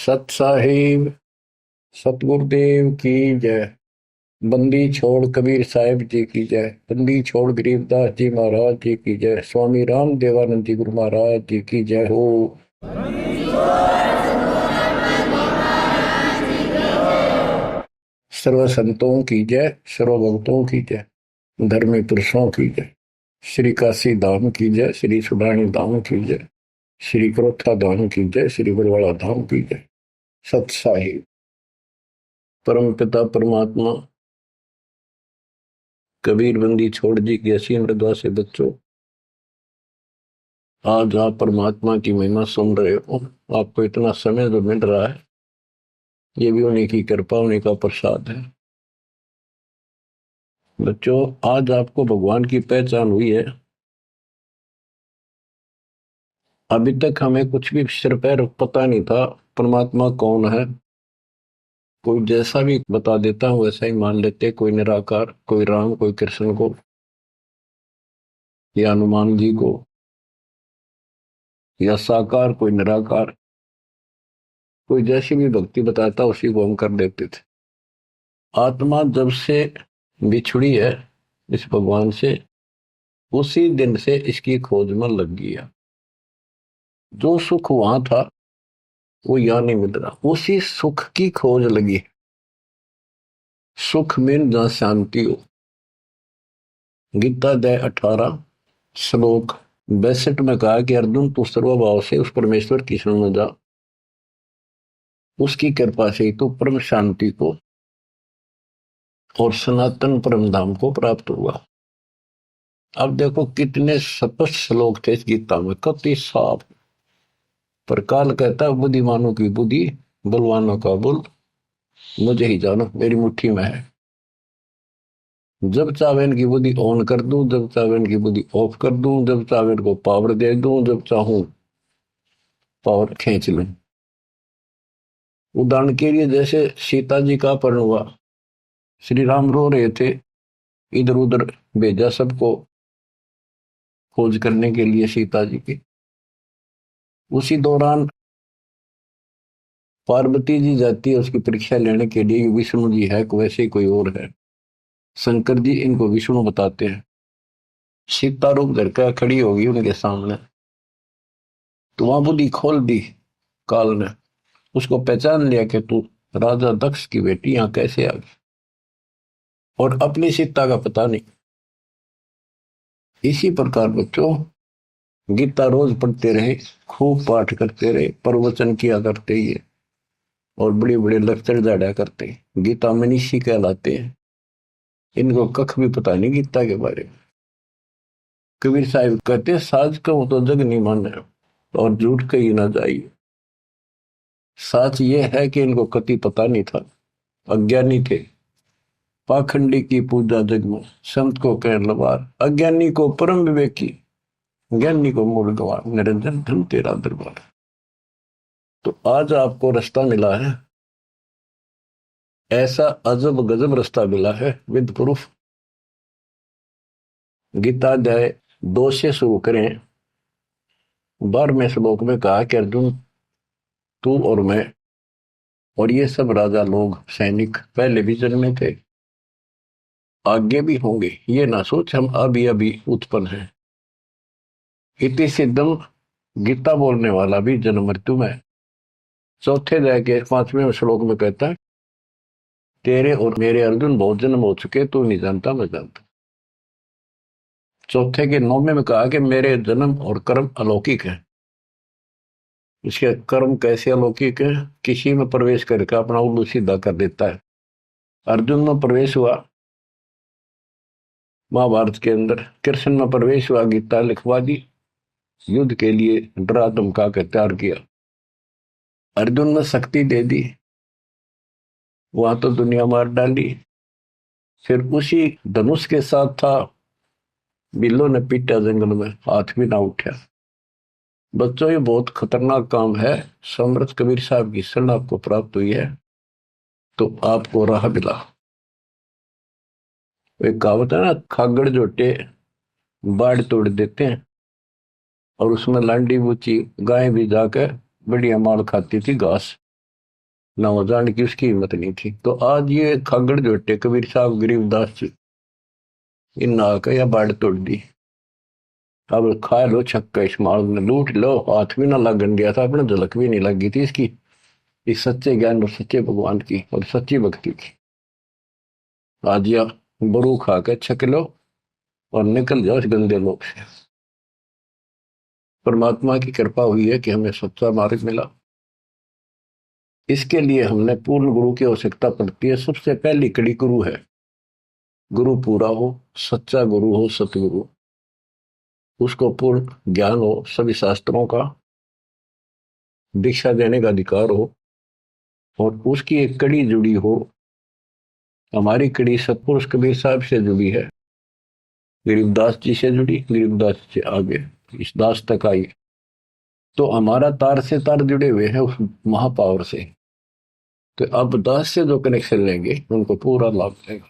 सत साहिब सतगुरुदेव की जय। बंदी छोड़ कबीर साहिब जी की जय। बंदी छोड़ गरीबदास जी महाराज जी की जय। स्वामी राम देवानंद जी गुरु महाराज जी की जय हो। सर्व संतों की जय, सर्व भक्तों की जय, धर्मी पुरुषों की जय। श्री काशी धाम की जय, श्री सुडानी धाम की जय, श्री क्रोथा धाम की जय, श्री बरवाड़ा धाम की जय। सत साहिब परम पिता परमात्मा कबीर बंदी छोड़ जी की असीम मृदा से बच्चों, आज आप परमात्मा की महिमा सुन रहे हो। आपको इतना समय जो मिल रहा है, ये भी उन्हीं की कृपा, उन्हीं का प्रसाद है। बच्चों, आज आपको भगवान की पहचान हुई है। अभी तक हमें कुछ भी सिर पैर पता नहीं था परमात्मा कौन है। कोई जैसा भी बता देता हूं वैसा ही मान लेते, कोई निराकार, कोई राम, कोई कृष्ण को या हनुमान जी को, या साकार कोई निराकार, कोई जैसी भी भक्ति बताता उसी को हम कर देते थे। आत्मा जब से बिछुड़ी है इस भगवान से, उसी दिन से इसकी खोज में लग गया। जो सुख वहां था वो यहां नहीं मिल रहा, उसी सुख की खोज लगी। सुख में जहां शांति हो। गीता अध्याय 18 श्लोक 62 में कहा कि अर्जुन, तू सर्वभाव से उस परमेश्वर की शरण में जा, उसकी कृपा से ही तो परम शांति को और सनातन परम धाम को प्राप्त हुआ। अब देखो कितने स्पष्ट श्लोक थे इस गीता में, कति साफ। पर काल कहता है बुद्धिमानों की बुद्धि, बलवानों का बल मुझे ही जानो, मेरी मुट्ठी में है। जब चाहे इनकी बुद्धि ऑन कर दूं, जब चाहे इनकी बुद्धि ऑफ कर दूं, जब चाहे इनको पावर दे दूं, जब चाहूं पावर खींच लूं। उदाहरण के लिए जैसे सीता जी का अपहरण हुआ, श्री राम रो रहे थे, इधर उधर भेजा सबको खोज करने के लिए सीता जी की। उसी दौरान पार्वती जी जाती है उसकी परीक्षा लेने के लिए, विष्णु जी है वैसे ही कोई और है। शंकर जी इनको विष्णु बताते हैं। सीता रूप धर कर खड़ी होगी उनके सामने, तो वहां बुद्धि खोल दी काल ने, उसको पहचान लिया कि तू राजा दक्ष की बेटी यहां कैसे आ गई, और अपनी सीता का पता नहीं। इसी प्रकार बच्चों, गीता रोज पढ़ते रहे, खूब पाठ करते रहे, प्रवचन किया करते ही, और बड़े बड़े लेक्चर झाड़ा करते, गीता मनीषी कहलाते हैं। इनको कख भी पता नहीं गीता के बारे में। कबीर साहिब कहते, साज कहूं तो जग नहीं माने और झूठ कही ना जाइए। सच ये है कि इनको कति पता नहीं था, अज्ञानी थे। पाखंडी की पूजा जग में, संत को कह लवार, अज्ञानी को परम विवेकी, ज्ञानी को मूल गवार, निरंजन धन तेरा दरबार। तो आज आपको रास्ता मिला है, ऐसा अजब गजब रास्ता मिला है विद प्रूफ। गीता अध्याय 2 से शुरू करें। 12वें श्लोक में कहा कि अर्जुन, तू और मैं और ये सब राजा लोग, सैनिक पहले भी जन्मे थे, आगे भी होंगे। ये ना सोच हम अभी अभी उत्पन्न हैं। इति सिद्धम, गीता बोलने वाला भी जन्म मृत्यु में। चौथे अध्याय के 5वें श्लोक में कहता है, तेरे और मेरे अर्जुन बहुत जन्म हो चुके, तू नहीं जानता मैं जानता। चौथे के 9वें में कहा कि मेरे जन्म और कर्म अलौकिक है। इसके कर्म कैसे अलौकिक है? किसी में प्रवेश करके अपना उल्लू सीधा कर देता है। अर्जुन में प्रवेश हुआ महाभारत के अंदर, कृष्ण में प्रवेश हुआ, गीता लिखवा दी, युद्ध के लिए डरा धमका कर तैयार किया। अर्जुन ने शक्ति दे दी, वहां तो दुनिया मार डाली। फिर उसी धनुष के साथ था, बिल्लो ने पीटा जंगल में, हाथ भी ना उठा। बच्चों, ये बहुत खतरनाक काम है। समर्थ कबीर साहब की शरण आपको प्राप्त हुई है तो आपको राह मिला। एक कहावत है ना, खागड़ जोटे बाढ़ तोड़ देते हैं, और उसमें लांडी बूची गाय भी जाकर बढ़िया माल खाती थी घास। ना हो जाने की उसकी हिम्मत नहीं थी। तो आज ये खागड़ जोटे कबीर साहब गरीबदास जी इन नाक या बाढ़ तोड़ दी। अब खा लो छक्का, इस माल ने लूट लो, हाथ भी ना लगन दिया था अपने, झलक भी नहीं लगी थी इसकी, इस सच्चे ज्ञान और सच्चे भगवान की और सच्ची भक्ति की। आज या बरू खा के छक लो और निकल जाओ इस गंदे लोग से। परमात्मा की कृपा हुई है कि हमें सच्चा मार्ग मिला। इसके लिए हमने पूर्ण गुरु की आवश्यकता पड़ती है। सबसे पहली कड़ी गुरु है। गुरु पूरा हो, सच्चा गुरु हो, सतगुरु, उसको पूर्ण ज्ञान हो, सभी शास्त्रों का दीक्षा देने का अधिकार हो, और उसकी एक कड़ी जुड़ी हो। हमारी कड़ी सतपुरुष कबीर साहब से जुड़ी है, गरीबदास जी से जुड़ी, गरीबदास से आगे इस दास तक आई। तो हमारा तार से तार जुड़े हुए हैं उस महापावर से। तो अब दास से जो कनेक्शन लेंगे उनको पूरा लाभ मिलेगा।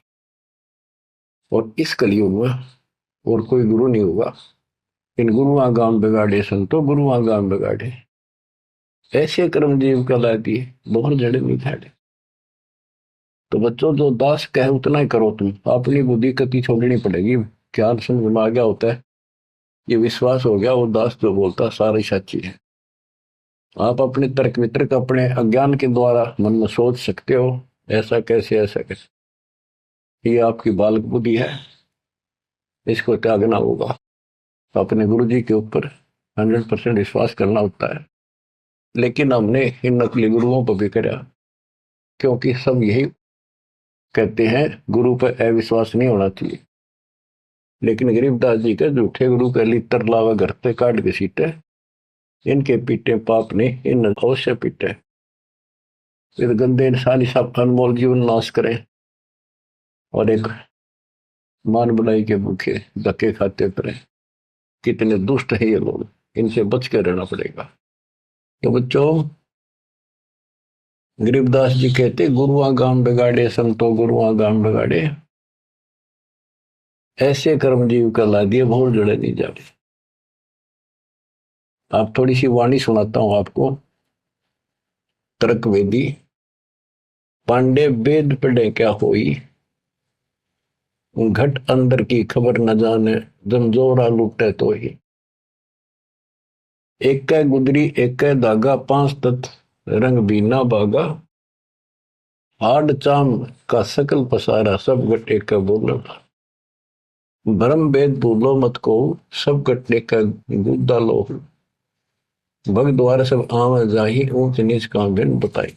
और इस कलयुग में और कोई गुरु नहीं होगा। इन गुरुआ गांव बिगाड़े संतो गुरुआ गांव बिगाड़े, ऐसे कर्मजीव कहला दिए, बहुत जड़े नहीं थे। तो बच्चों जो दास कहे उतना ही करो, तुम अपनी बुद्धि कति छोड़नी पड़ेगी। क्या समझ में आ गया होता है, ये विश्वास हो गया, वो दास जो बोलता सारी सच्ची है। आप अपने तर्क वितर्क अपने अज्ञान के द्वारा मन में सोच सकते हो, ऐसा कैसे ऐसा कैसे, ये आपकी बालक बुद्धि है, इसको त्यागना होगा। अपने गुरु जी के ऊपर 100% विश्वास करना होता है। लेकिन हमने इन नकली गुरुओं पर भी करा, क्योंकि सब यही कहते हैं गुरु पर अविश्वास नहीं होना चाहिए। लेकिन गरीबदास जी के झूठे गुरु के लितर लावा घर पे काट के सीटे, इनके पीटे पाप ने इन अवश्य पीटे। फिर गंदे इंसान सब अनमोल जीवन नाश करें और एक मान बुलाई के भूखे धक्के खाते फिरे। कितने दुष्ट है ये लोग, इनसे बच के रहना पड़ेगा। तो बच्चों, गरीबदास जी कहते गुरुआ गांव बिगाड़े संतो गुरुआ गांव बिगाड़े, ऐसे कर्मजीव कहला दिए भोर जड़े नहीं जाते। आप थोड़ी सी वाणी सुनाता हूं आपको। तर्क वेदी, पांडे वेद पढ़े क्या होई, घट अंदर की खबर न जाने, जमजोरा लुटे तो ही। एक कै गुदरी एक कै धागा, पांच तत्व रंग बीना बागा, हाड चाम का सकल पसारा, सब घट एक का बोला। भरम वेद भूलो मत को, सब घटने का गुद्दा लो। भग द्वार सब आव जाही, ऊंच नीच का भिन्न बताई।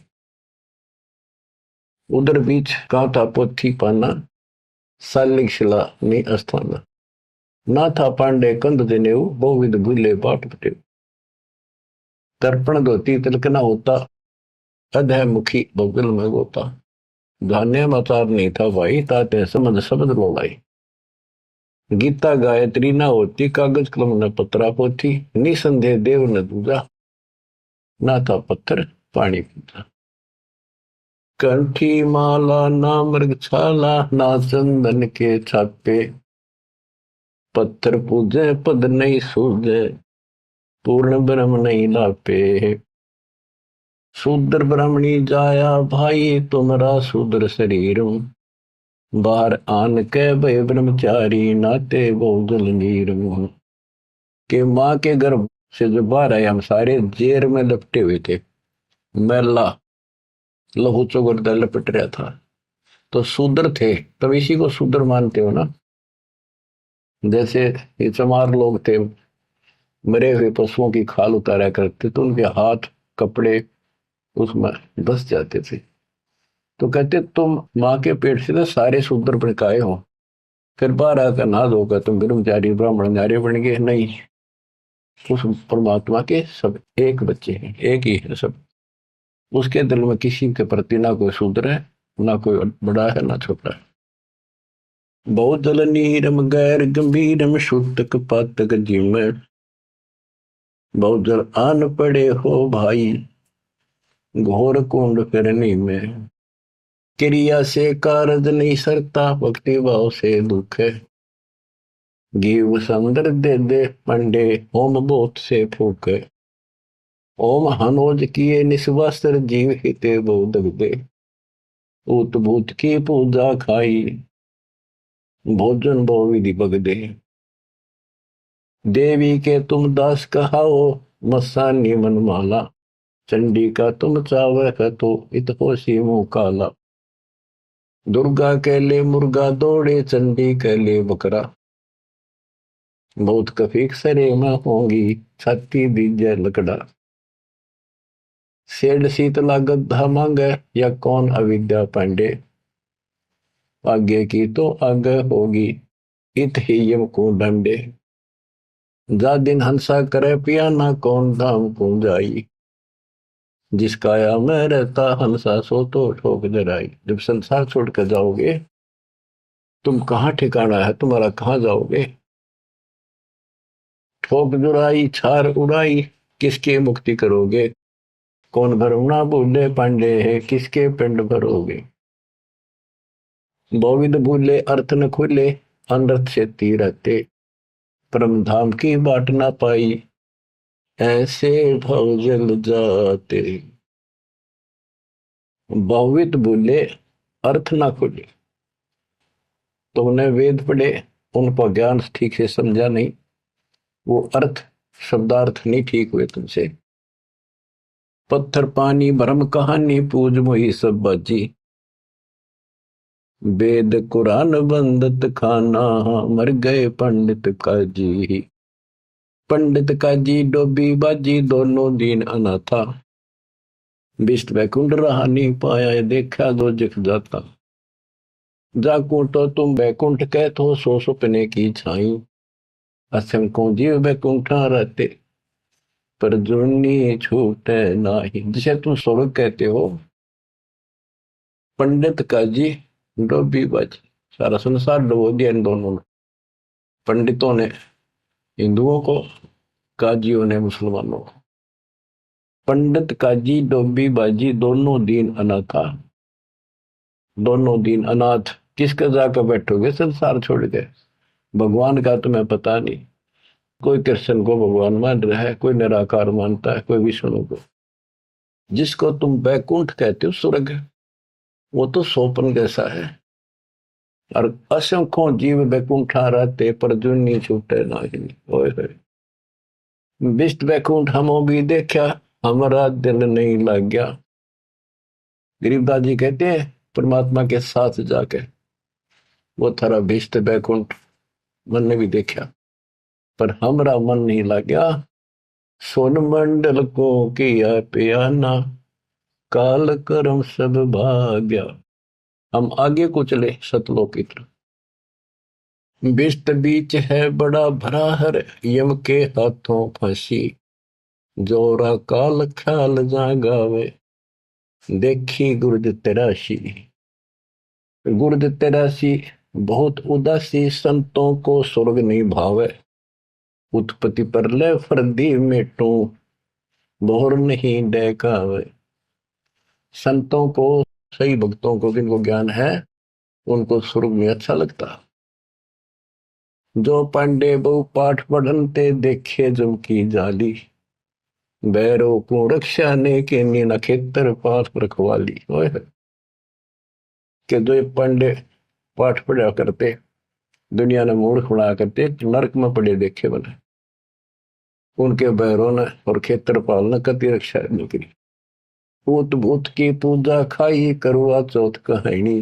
उधर बीच का था पोथी पाना, सालिक शिला ने अस्थाना। ना था पांडे कंद देनेऊ, बहुविध भूले बाट पटेऊ। तर्पण धोती तिलक न होता, अधः मुखी बगल में गोता। धान्य मचार नहीं था भाई, ताते समझ शब्द बोलाई। गीता गायत्री न होती, कागज कलम न पत्रा पोथी। निसंदेह देव न दूजा, ना था पत्थर पानी पीता। कंठी माला ना मृगछाला, ना चंदन के छापे। पत्थर पूजे पद नहीं सूझे, पूर्ण ब्रह्म नहीं लापे। शूद्र ब्राह्मणी जाया भाई, तुम्हारा शूद्र शरीर। बाहर आन के भय ब्रह्मचारी, नाते बहुजल नीर। के माँ के गर्भ से जो बाहर आए हम सारे जेर में लपटे हुए थे, मैला लहू चौगरदा लपट रहा था। तो शूद्र थे, तब इसी को शूद्र मानते हो ना। जैसे ये चमार लोग थे, मरे हुए पशुओं की खाल उतारा करते, तो उनके हाथ कपड़े उसमें धस जाते थे। तो कहते तुम माँ के पेट से तो सारे शूद्र भड़काए हो, फिर बाहर आकर ना धोकर तुम ब्रह्मचारी ब्राह्मण नारे बन गए। नहीं, उस परमात्मा के सब एक बच्चे हैं, एक ही है सब। उसके दिल में किसी के प्रति ना कोई शूद्र है, ना कोई बड़ा है ना छोटा है। बहुत जल नीरम गैर गंभीरम, शुद्धक पातक जिम। बहुत जल आन पड़े हो भाई, घोर कुंड फिरनी में। क्रिया से कारज नहीं सरता, भक्ति भाव से दुख है। जीव संदर दे दे पंडे, होम बोत से फूक है। ओम हनोज किए निस्वास्त्र जीव हिते बोध दे, उत भूत की पूजा खाई, भोजन भो विधि बगदे। देवी के तुम दास कहाओ, मस्तानी मनमाला, चंडी का तुम चावह तो इत होशी मुंह काला। दुर्गा के ले मुर्गा दौड़े, चंडी के ले बकरा, बहुत कफीक सरे में होंगी, छाती दीजे लकड़ा। सेठ शीतला गद्दा मांगे, या कौन अविद्या पांडे, आगे की तो आगे होगी, इत ही यम को डंडे। जा दिन हंसा करे पियाना, कौन धाम को जाई, जिस काया में रहता हंसा सो तो ठोक जराई। जब संसार छोड़ कर जाओगे, तुम कहाँ ठिकाना है तुम्हारा, कहाँ जाओगे। ठोक जुराई छार उड़ाई, किसकी मुक्ति करोगे, कौन भरम ना भूले पांडे है, किसके पिंड भरोगे। बोविद भूले अर्थ न खुले, अनर्थ से रहते, परम धाम की बाट ना पाई, ऐसे भव जल जाते। बहुवित भूले अर्थ ना खुले, तुमने वेद पढ़े, उनको ज्ञान ठीक से समझा नहीं, वो अर्थ शब्दार्थ नहीं ठीक हुए तुमसे। पत्थर पानी भरम कहानी, पूज मोही सब बाजी, वेद कुरान बंदत खाना, मर गए पंडित काजी। पंडित काजी डोबी बाजी, दोनों दीन अनाथा, विष्ट वैकुंठ रहा नहीं पाया, देखा दो जख जाता। जाकू तो तुम वैकुंठ कहते हो, सो सुपने की छाई, असंख्यों जीव वैकुंठा रहते, पर जुर्नी छूटे नाही। जिसे तुम स्वर्ग कहते हो, पंडित काजी डोबी बाजी, सारा संसार डुबो दिया इन दोनों ने, पंडितों ने हिंदुओं को, काजियों ने मुसलमानों को। पंडित काजी डोबी बाजी, दोनों दीन अनाथा, दोनों दीन अनाथ। किसके जाकर बैठोगे संसार छोड़ के, भगवान का तुम्हें पता नहीं। कोई कृष्ण को भगवान मान रहा है, कोई निराकार मानता है, कोई विष्णु को। जिसको तुम बैकुंठ कहते हो स्वर्ग, वो तो सोपन जैसा है, और असंख्यों जीव बैकुंठा रहते, पर जुन्नी छूटे नहीं। ओए विष्ट बैकुंठ हमो भी देखा, हमारा दिल नहीं लग गया। गरीबदास जी कहते हैं परमात्मा के साथ जाके, वो थारा विष्ट बैकुंठ मन ने भी देखा, पर हमारा मन नहीं लग गया। सोन मंडल को किया पियाना, काल कर्म सब भाग्या। हम आगे को चले सतलोक की तरफ। विष्ट बीच है बड़ा भरा हर, यम के हाथों फांसी, जोरा काल ख्याल जागावे, देखी गुर्द तेरासी। गुर्द तेरासी बहुत उदासी, संतों को स्वर्ग नहीं भावे, उत्पत्ति पर ले फर्दी मेटू, बोहर नहीं डेकावे। संतों को, सही भक्तों को, जिनको ज्ञान है, उनको स्वर्ग में अच्छा लगता। जो पांडे बहु पाठ पढ़नते, देखे जम की जाली, बैरो को रक्षा ने के नीना खेतर पास रखवाली। के जो पांडे पाठ पढ़ा करते, दुनिया ने मूर्ख बना करते, नरक में पड़े देखे बने, उनके बैरों ने और खेत्रपाल ने कति रक्षा नहीं करी। भूत भूत की पूजा खाई, करवा चौथ कहानी,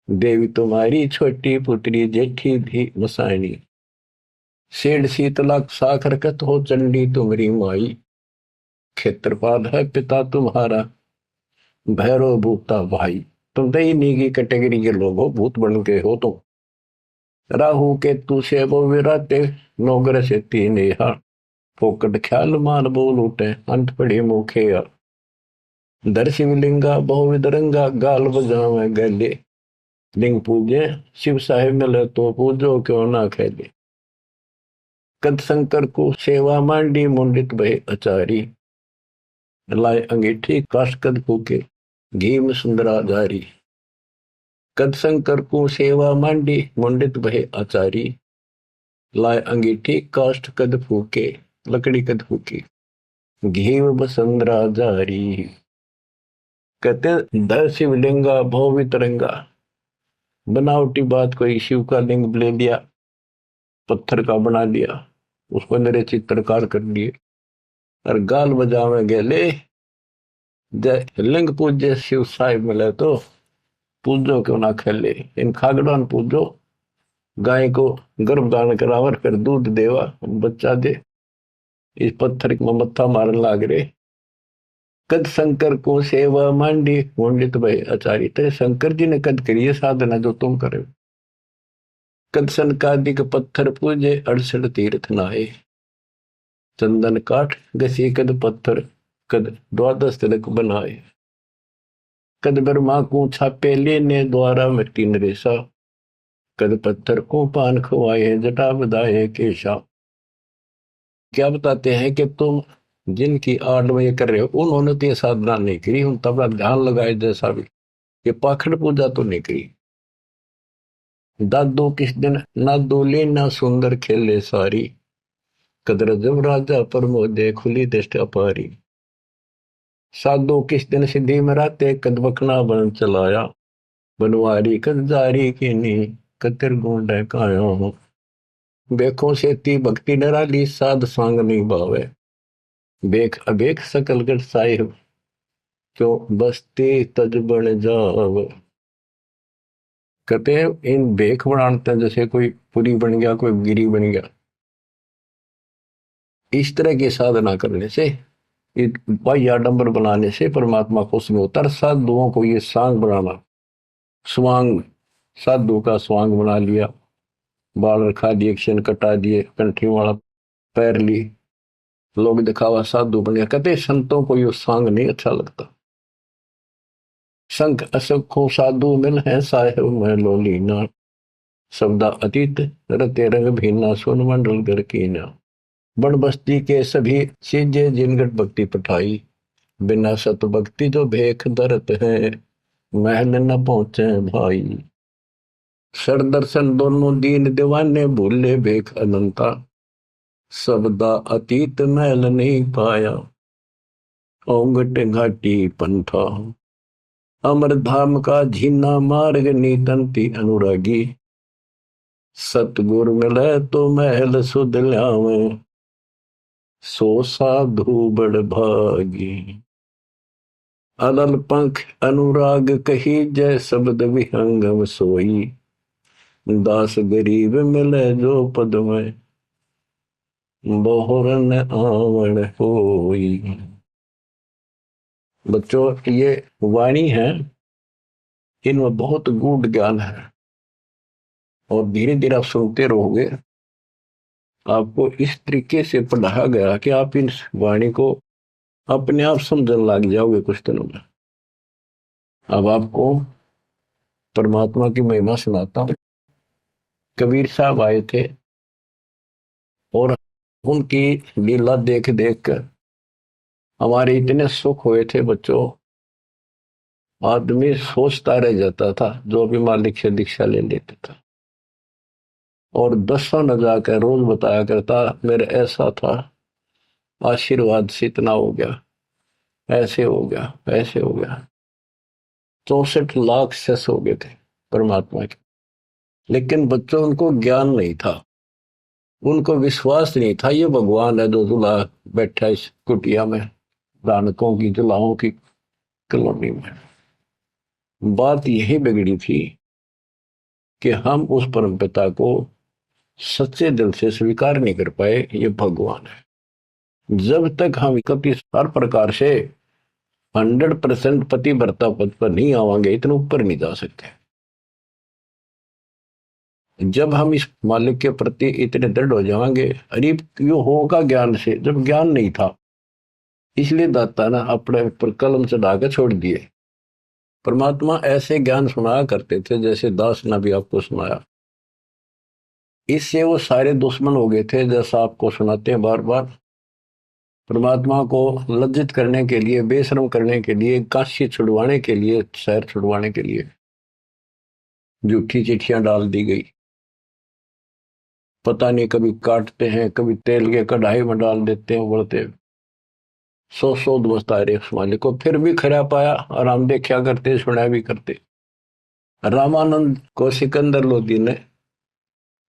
देवी तुम्हारी छोटी पुत्री जेठी भी मसानी। सेठ शीतला साखर कत हो, चंडी तुम्हारी माई, खेत्रपाल है पिता तुम्हारा, भैरव भूता भाई। तुम तो इन्हीं की कैटेगरी के लोग हो, भूत बन के हो तुम। राहु के तू से वो विराते, नौगर से तीन यहाँ, फोकट ख्याल मार बोल उठे, अंत पड़े मुखे या। दर शिवलिंगा बहुविध रंगा, गाल बजावे गले, लिंग पूजे शिव साहेब मिले तो पूजो क्यों ना खेले। कद शंकर को सेवा मांडी, मुंडित भय अचारी, लाए अंगीठी काश कद फूके, घी में सुंदरा जारी। कद शंकर को सेवा मांडी, मुंडित भय आचारी, लाए अंगीठी काष्ठ कद फूके, लकड़ी कद फूकी। घीव बसंद्रा जारी। कहते दर शिवलिंगा भव वितरंगा। बनावटी बात, कोई शिव का लिंग ले लिया, पत्थर का बना लिया, उसको मेरे चित्रकार कर लिए और गाल बजावे गेले। जय लिंग पूज्य शिव साहिब मिले तो पूजो क्यों ना खेले। इन खागड़ान पूजो, गाय को गर्भधारण करावर फिर दूध देवा बच्चा दे। इस पत्थर में मत्था मारन लाग रे। कद शंकर को सेवा मांडी पंडित भाई आचार्य। तेरे शंकर जी ने कद करिए साधना जो तुम करे। कद सनकादिक पत्थर पूजे 68 तीर्थ नहाए। चंदन काठ घसी कद पत्थर, कद द्वादश तिलक बनाए। कद ब्रह्मा को छापे लेने द्वारा मिट्टी नरेसा। कद पत्थर को पान खवाए जटा बधाए केशा। क्या बताते हैं कि तुम जिनकी आड़ में ये कर रहे हो उन्होंने तो ये साधना नहीं करी, उन तबला ध्यान लगाए जैसा भी, ये पाखंड पूजा तो नहीं करी। दादो किस दिन ना दोले ना सुंदर खेले सारी। कदर जब राजा प्रमोदे खुली दृष्टि अपारी। साधु किस दिन सिद्धि में राते कद बकना बन चलाया। बनवारी कद जारी की नी कतिर गुंड कायो। बेखों से ती भक्ति डराली साध सांग नहीं भावे। बेख अबेख सकल गढ़ साहिब क्यों बसते तज बन जाव। कहते हैं इन बेख बनाते हैं जैसे कोई पुरी बन गया, कोई गिरी बन गया। इस तरह की साधना करने से, बाह्य आडंबर बनाने से परमात्मा खुश नहीं होता। साधुओं को ये सांग बनाना, स्वांग, साधु का स्वांग बना लिया, बाल रखा दिए, क्षण कटा दिए, कंठी वाला पैर ली, लोग दिखावा साधु बन गया। कहते संतों को ये सांग नहीं अच्छा लगता। संख असखों साधु मिल है साहेब में लोलीना। शब्दा अतीत रते रंग भीना सोन मंडल कर कीना। बन बस्ती के सभी चीजें जिनगट भक्ति पठाई। बिना सत भक्ति जो भेख दरत है महल न पहुंचे भाई। सर दर्शन दोनों दीन दीवाने भूले भेख अनंता। शब्दा अतीत महल नहीं पाया ओंगट घाटी पंथा। अमर धाम का झीना मार्ग नीतंती अनुरागी। सतगुर मिले तो महल सुध ल्यावे सो साधु बड़ भागी। अलल पंख अनुराग कही जय शब्द विहंगम सोई। दास गरीब मिले जो पद में बहुरन आवण होई। बच्चों ये वाणी है, इनमें बहुत गूढ़ ज्ञान है और धीरे धीरे आप सुनते रहोगे। आपको इस तरीके से पढ़ाया गया कि आप इन वाणी को अपने आप समझने लग जाओगे कुछ दिनों में। अब आपको परमात्मा की महिमा सुनाता हूं। कबीर साहब आए थे और उनकी लीला देख देख कर हमारे इतने सुख हुए थे बच्चों। आदमी सोचता रह जाता था जो भी मालिक से दीक्षा ले लेता था और दसों न जाकर रोज बताया करता मेरे ऐसा था, आशीर्वाद से इतना हो गया, ऐसे हो गया, ऐसे हो गया। 64 लाख सेस हो गए थे परमात्मा के। लेकिन बच्चों उनको ज्ञान नहीं था, उनको विश्वास नहीं था ये भगवान है जो जुला बैठा इस कुटिया में, दानकों की जुलाहों की कॉलोनी में। बात यही बिगड़ी थी कि हम उस परम पिता को सच्चे दिल से स्वीकार नहीं कर पाए ये भगवान है। जब तक हम कभी हर प्रकार से 100% पति भर्ता पद पर नहीं आवांगे, इतने ऊपर नहीं जा सकते। जब हम इस मालिक के प्रति इतने दृढ़ हो जाएंगे, अरे यो होगा ज्ञान से, जब ज्ञान नहीं था इसलिए दाता ना अपने पर कलम चढ़ा के छोड़ दिए। परमात्मा ऐसे ज्ञान सुनाया करते थे जैसे दास ने भी आपको सुनाया। इससे वो सारे दुश्मन हो गए थे जैसा आपको सुनाते हैं बार बार। परमात्मा को लज्जित करने के लिए, बेशर्म करने के लिए, काशी छुड़वाने के लिए, शहर छुड़वाने के लिए झूठी चिट्ठियां डाल दी गई। पता नहीं कभी काटते हैं, कभी तेल के कढ़ाई में डाल देते हैं, उबलते सौ बसता रहे उस मालिक को, फिर भी खरा पाया और हम देखा करते सुना भी करते। रामानंद को सिकंदर लोधी ने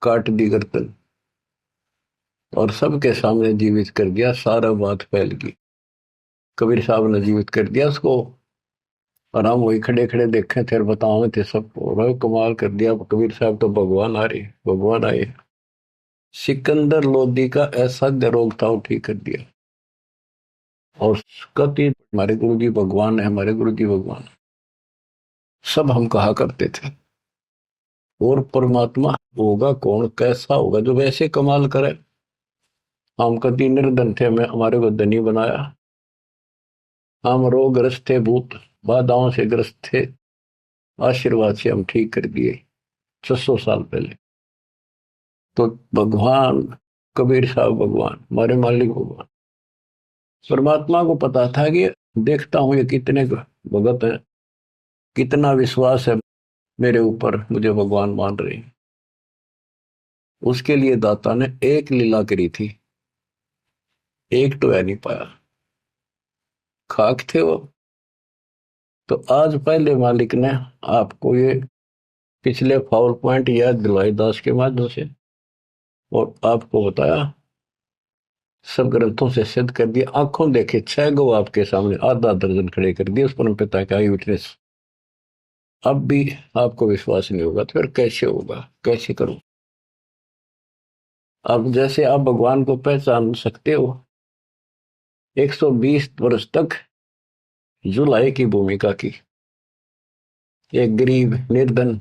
काट दी गर्दन और सबके सामने जीवित कर दिया, सारा बात फैल गई। कबीर साहब ने जीवित कर दिया उसको और हम वही खड़े खड़े देखे थे और बताओ थे सबको, कमाल कर दिया कबीर साहब तो भगवान आ रहे, भगवान आए। सिकंदर लोधी का ऐसा रोग था वो ठीक कर दिया। और कति हमारे गुरु जी भगवान है, हमारे गुरु जी भगवान, सब हम कहा करते थे। और परमात्मा होगा कौन, कैसा होगा जो वैसे कमाल करे। हम कति निर्धन थे, हमें हमारे को धनी बनाया। हम रोगग्रस्त थे, भूत बाधाओं से ग्रस्त थे, आशीर्वाद से हम ठीक कर दिए 600 साल पहले। तो भगवान कबीर साहब भगवान, हमारे मालिक भगवान, परमात्मा को पता था कि देखता हूं ये कितने भगत है, कितना विश्वास है मेरे ऊपर, मुझे भगवान मान रहे हैं। उसके लिए दाता ने एक लीला करी थी, एक तो है नहीं पाया, खाक थे वो। तो आज पहले मालिक ने आपको ये पिछले फाउल पॉइंट याद दिलवाई दास के माध्यम से, और आपको बताया, सब ग्रंथों से सिद्ध कर दिया। आंखों देखे 6 गो आपके सामने, आधा दर्जन खड़े कर दिए उस परम पिता का विटनेस। अब भी आपको विश्वास नहीं होगा तो फिर कैसे होगा, कैसे करूं। अब जैसे आप भगवान को पहचान सकते हो, 120 वर्ष तक जुलाई की भूमिका की, एक गरीब निर्धन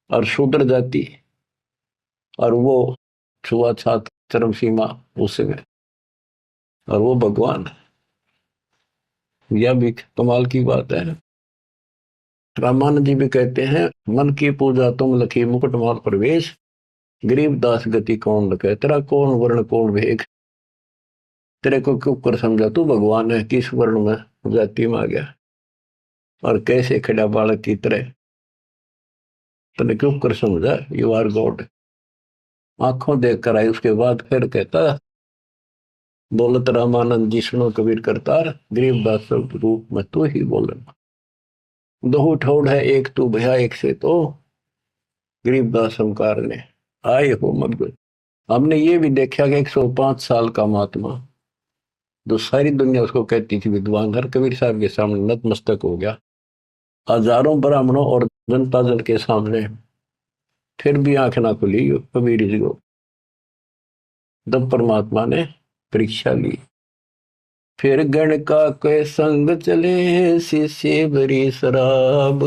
और शूद्र जाति, और वो छुआछात चरम सीमा उसमें, और वो भगवान, यह भी कमाल की बात है। रामानंद जी भी कहते हैं, मन की पूजा तुम लखी मुकुटमाल प्रवेश, गरीब दास गति कौन लखे, तेरा कौन वर्ण कौन भेग, तेरे को क्यों कर समझा तू भगवान है, किस वर्ण में जाति में आ गया और कैसे खड़ा बालक की तरह, तने क्यों कर समझा, यू आर गॉड। आंखों देख कर आई। उसके बाद फिर कहता, बोलत रामानंद जी सुनो कबीर करतार, गरीबदास रूप में तू ही बोलना, दो ठोड़ है एक तू भया एक से तो, गरीबदास हमकार ने आए हो मत। हमने ये भी देखा कि 105 साल का महात्मा, जो सारी दुनिया उसको कहती थी विद्वान, हर कबीर साहब के सामने नतमस्तक हो गया, हजारों ब्राह्मणों और जनता जन के सामने, फिर भी आंख ना खुली कबीर जी को। तब परमात्मा ने परीक्षा ली। फिर गण का के संग चले, शीशे भरी शराब,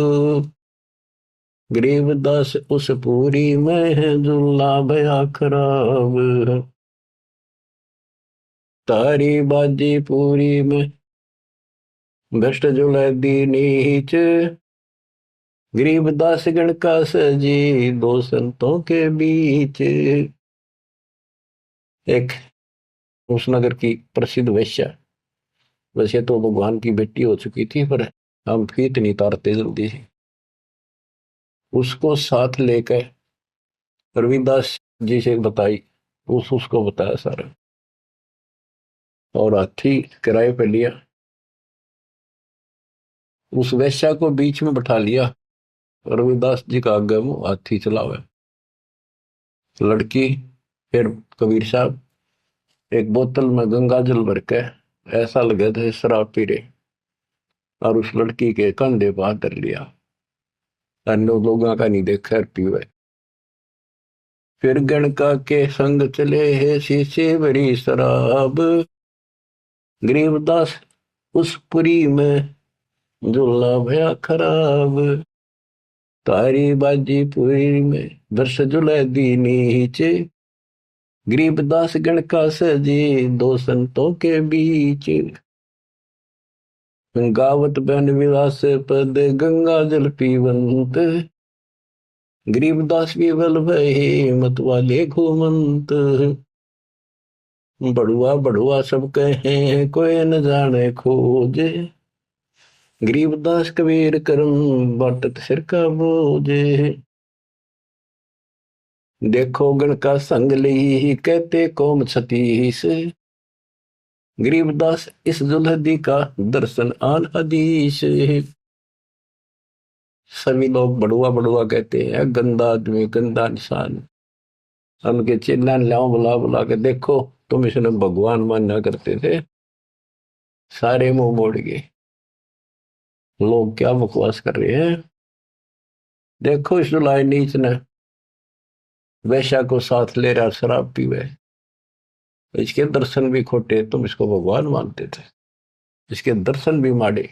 गरीबदास उस पूरी में जुल्ला भया खराब, तारी बाजी पूरी में भ्रष्ट जुलै दी नीच, गरीबदास गण का सजी दो संतों के बीच। एक उस नगर की प्रसिद्ध वैश्या, वैसे तो भगवान की बेटी हो चुकी थी, पर हम फीत नहीं तारते जल्दी से, उसको साथ लेकर रविदास जी से बताई, उसको बताया सारा, और हाथी किराए पे लिया, उस वैश्या को बीच में बैठा लिया, रविदास जी का आगे मुंह हाथी चलावे। लड़की फिर कबीर साहब एक बोतल में गंगा जल भर के, ऐसा लगे थे शराब पी रहे, और उस लड़की के कंधे पर हाथ धर लिया, अन्य लोगों का नहीं देखा पीवे। फिर गणका के संग चले है शीशे भरी शराब, गरीबदास उस पुरी में झूला भया खराब, तारी बाजी पुरी में वर्ष जुलै दी नीचे, गरीबदास गण का सजी दो संतों के बीच, गावत बहन विलास पद गंगा जल पीवंत, गरीबदास विवल भये मत वाले घूमंत, बड़ुआ बड़ुआ सब कहे कोई न जाने खोजे, गरीबदास कबीर करम बाटत सिर का बोझे, देखो गण का संग ली कहते कौम छतीस, गरीबदास इस दुल्हदी का दर्शन आन हदीस। सभी लोग बड़ुआ बड़ुआ कहते हैं, गंदा आदमी, गंदा इंसान। उनके चिल्ला लाओ बुला बुला के, देखो तुम इसने भगवान माना करते थे, सारे मुंह मोड़ गए। लोग क्या बकवास कर रहे हैं। देखो इस दुलाय नीच ने वैश्या को साथ ले रहा, शराब पीवे, इसके दर्शन भी खोटे, तुम इसको भगवान मानते थे, इसके दर्शन भी माड़े।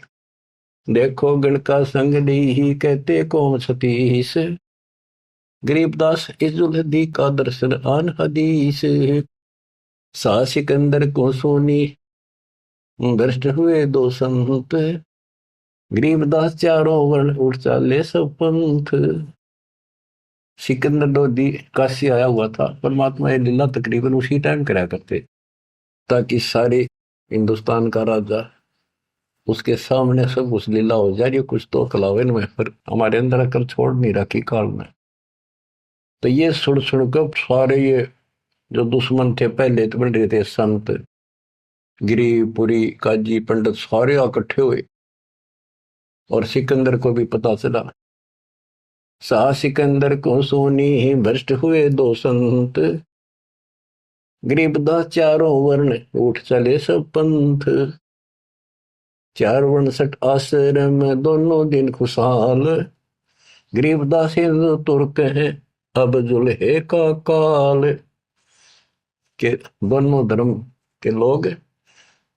देखो गण का संग ही कहते कौन सतीश। गरीबदास इस दुल्हदी का दर्शन आन हदीस। सा सिकंदर को सोनी भ्रष्ट हुए दो संत। गरीबदास चारों वर्ण उठ चाले सब पंथ। सिकंदर लोधी काशी आया हुआ था, परमात्मा ये लीला तकरीबन उसी टाइम करा करते, ताकि सारे हिंदुस्तान का राजा उसके सामने सब उस लीला हो जा रही, कुछ तो कलावन में, पर हमारे अंदर अकल छोड़ नहीं रखी काल में। तो ये सुन सुनकर सारे ये जो दुश्मन थे पहले तो बन रहे थे, संत गिरी पुरी काजी पंडित सारे इकट्ठे हुए, और सिकंदर को भी पता चला। सा सिकंदर को सोनी भ्रष्ट हुए दो संत। गरीबदास चारों वर्ण उठ चले सब पंथ। चार वर्ण सठ आश्रम दोनों दिन खुशहाल। गरीबदास हिंदू तुर्क है अब जुल्हे का काल। के दोनों धर्म के लोग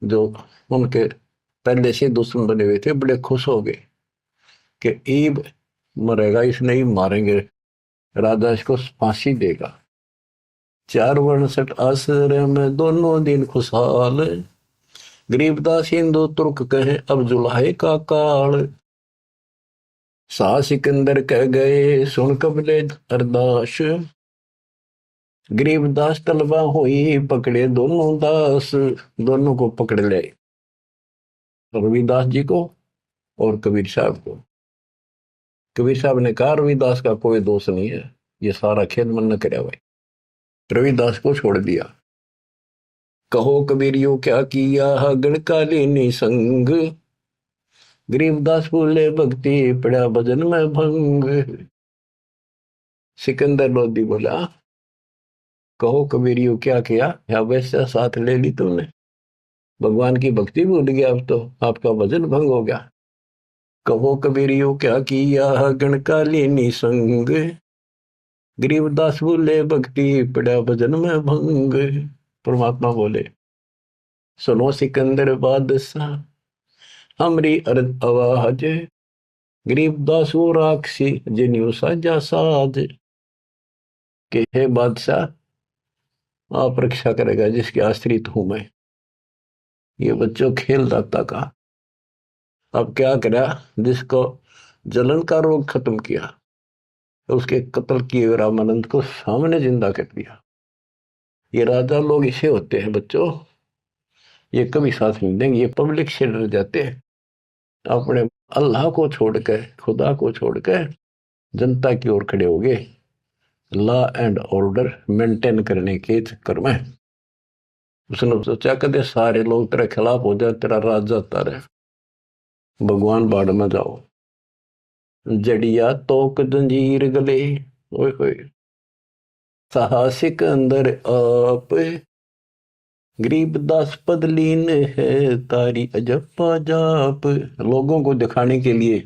जो उनके पहले से दुश्मन बने हुए थे, बड़े खुश हो गए कि ईब मरेगा, इसने ही मारेंगे, राजा इसको फांसी देगा। चार वर्ण सठ आश्रम दोनों दिन खुशहाल। गरीबदास हिंदू तुर्क कहे अब जुल्हे का काल। सा सिकंदर कह गए सुन कबले अरदास। गरीबदास तलबा हुई पकड़े दोनों दास। दोनों को पकड़ ले, रविदास जी को और कबीर साहब को। कबीर साहब ने कहा रविदास का कोई दोष नहीं है, ये सारा खेल मन न करे भाई। रविदास को छोड़ दिया। कहो कबीरियो क्या किया गणकालीनी संग। गरीबदास बोले भक्ति पड़ा भजन में भंग। सिकंदर लोधी बोला कहो कबीरियो क्या किया, या वैसा साथ ले ली तुमने, भगवान की भक्ति भूल गया, अब तो आपका भजन भंग हो गया। कहो कबीरियो क्या किया गणकालीनी संग। गरीबदास बोले भक्ति पड़ा भजन में भंग। परमात्मा बोले सुनो सिकंदर बादशाह हमरी अर्ज आवाज। गरीबदास वो राक्षसी जिन्यू साजा साज। के हे बादशाह आप रक्षा करेगा जिसके आश्रित हूं मैं। ये बच्चों खेल दाता का, अब क्या करा, जिसको जलन का रोग खत्म किया, तो उसके कत्ल किए रामानंद को सामने जिंदा कर दिया। ये राजा लोग इसे होते हैं बच्चों, ये कभी साथ नहीं देंगे, ये पब्लिक से डर जाते हैं, अपने अल्लाह को छोड़कर, खुदा को छोड़कर जनता की ओर खड़े हो गए, लॉ एंड ऑर्डर मेंटेन करने के चक्कर में। उसने सोचा कदे सारे लोग तेरे खिलाफ हो जाए, तेरा राज जाता रहे, भगवान बाढ़ में जाओ। जड़िया तोक जंजीर गले, ओए होए साहसिक अंदर आप। गरीबदास पदलीन है तारी अजप्पा जाप। लोगों को दिखाने के लिए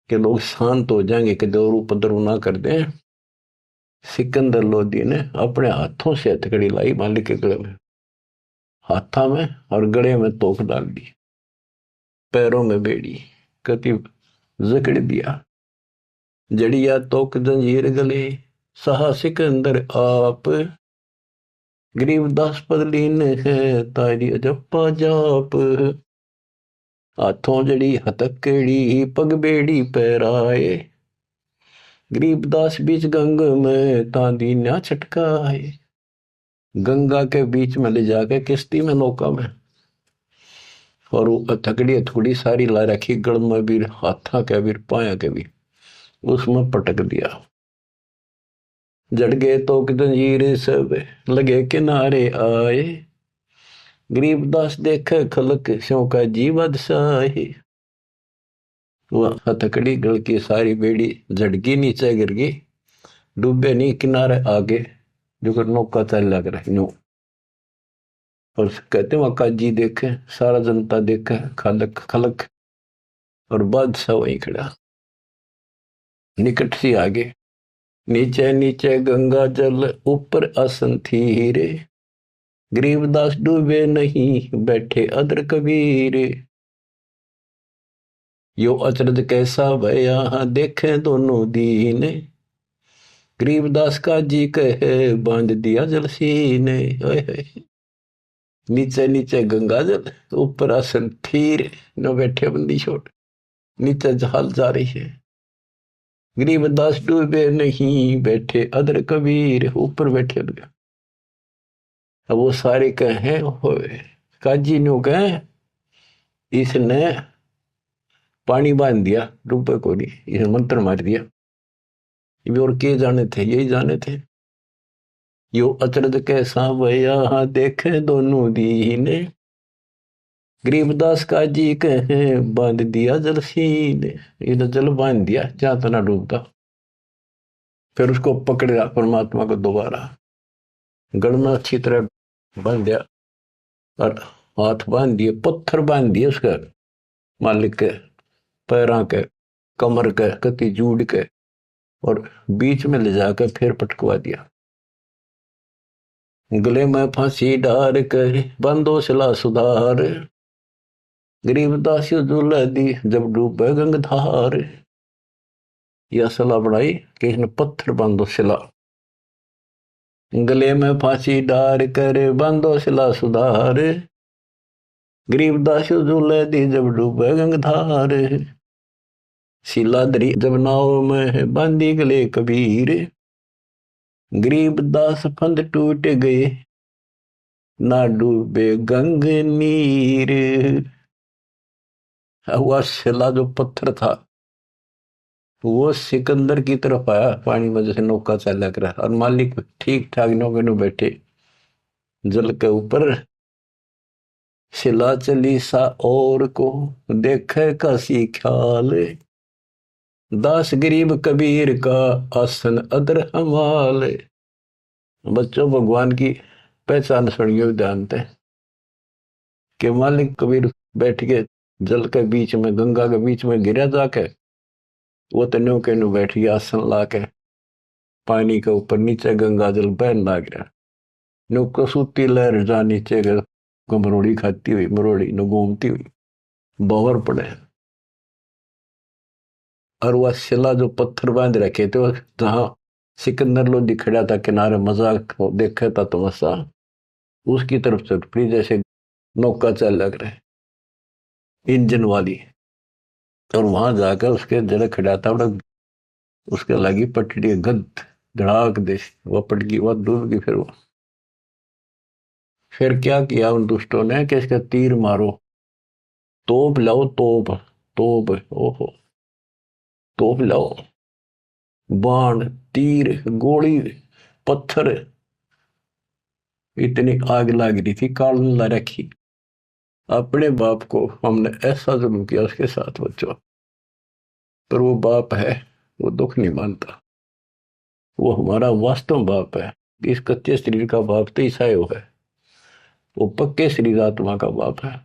कि लोग शांत हो जाएंगे, कि दौर उपद्रव ना कर दें, सिकंदर लोधी ने अपने हाथों से हथकड़ी लाई मालिक के गले में, हाथा में और गले में तोक डाल दी, पैरों में बेड़ी कति जकड़ दिया। जड़िया तोक जंजीर गले सहा सिकंदर आप। गरीबदास पदलीन है तारी अजप्पा जाप। हाथों जड़ी हथकड़ी पग बेड़ी पैराए। गरीबदास बीच गंग में तांदी न्या छटकाए। गंगा के बीच में ले जाके किश्ती में नौका में, और वो हथकड़ी हथकड़ी सारी ला रखी, गड़ में भी, हाथा के भी, पाया के भी, उसमें पटक दिया। जड़ गए तो जंजीर सब लगे किनारे आए। गरीबदास देखे खलक स्यों का जीवद साही। वह हथकड़ी गल की सारी बेड़ी झटकी नीचे गिर गई, डूबे नहीं किनारे आगे जो नौका चल लग रहा यूं। और कहते वहां काजी देखे, सारा जनता देखे, खलक खलक, और बादशाह वहीं खड़ा निकट सी आगे। नीचे नीचे गंगा जल ऊपर आसन थी रे, गरीबदास डूबे नहीं बैठे अदर कबीर। यो अचरज कैसा भया देखे दोनों दीन, गरीबदास का जी कहे बांध दिया जल सीने। नीचे नीचे गंगा जल ऊपर आसन थीर, न बैठे बंदी छोड़, नीचे जहाल जा रही है। गरीबदास डूबे नहीं बैठे अदर कबीर, ऊपर बैठे अब वो सारे कहे काजी नो कहे इसने पानी बांध दिया, डूबे को नहीं, इसे मंत्र मार दिया। और के जाने थे, यही जाने थे। यो अचरज कैसा भया देखे दोनों दीने, गरीबदास का जी कहे बांध दिया जल सीने। इन्हें जल बांध दिया जहां तना डूबता। फिर उसको पकड़ा परमात्मा को दोबारा, गल में अच्छी तरह बांध दिया, और हाथ बांध दिए, पत्थर बांध दिए उसके मालिक के पैरों के, कमर के, कति जूड़ के, और बीच में ले जाकर फिर पटकवा दिया। गले में फांसी डार कर बंदो सिला सुधार, गरीबदास झूला दी जब डूबे गंगधार। यह सलाह बढ़ाई कि इसने पत्थर बांधो सिला, गले में फांसी डार कर बांधो सिला सुधार, गरीबदास झूले दी जब डूबे गंगधार। शिलाधरी जब नाव में बांधी गले कबीर, गरीबदास फंद टूट गए ना डूबे गंग नीर। वह शिला जो पत्थर था वो सिकंदर की तरफ आया पानी में, जैसे नौका चला कर, और मालिक ठीक ठाक नौके में बैठे जल के ऊपर। शिला चली सा और को देखे कासी ख्याल, दास गरीब कबीर का आसन अदर हमाल। बच्चों, भगवान की पहचान सुनियो ध्यान थे कि मालिक कबीर बैठ के जल के बीच में, गंगा के बीच में गिरा जाके, वो तो नौके नु बैठ गया आसन लाके पानी के ऊपर, नीचे गंगा जल बहन लाग रहा। नौको सूती लहर जा नीचे को मरोड़ी खाती हुई, मरोड़ी न घूमती हुई बावर पड़े। और वह शिला जो पत्थर बांध रखे थे, जहां सिकंदर लोधी खड़ा था किनारे मजाक देखा था तमाशा, उसकी तरफ चल पड़ी जैसे नौका चल लग रहे इंजन वाली। और वहां जाकर उसके जड़ खड़ा था, उसके लगी पटड़ी गद धड़ाक दे, वह पट गई, वह डूब गई। फिर क्या किया उन दुष्टों ने कि इसका तीर मारो, तोप लाओ, तोप तोप, ओहो तोप लाओ, बाण तीर गोली पत्थर, इतनी आग लग रही थी। काल ला रखी, अपने बाप को हमने ऐसा जुल्म किया उसके साथ बच्चों, पर वो बाप है, वो दुख नहीं मानता, वो हमारा वास्तव बाप है। इस कच्चे शरीर का बाप तो ईसायो है, वो पक्के शरीर आत्मा का बाप है।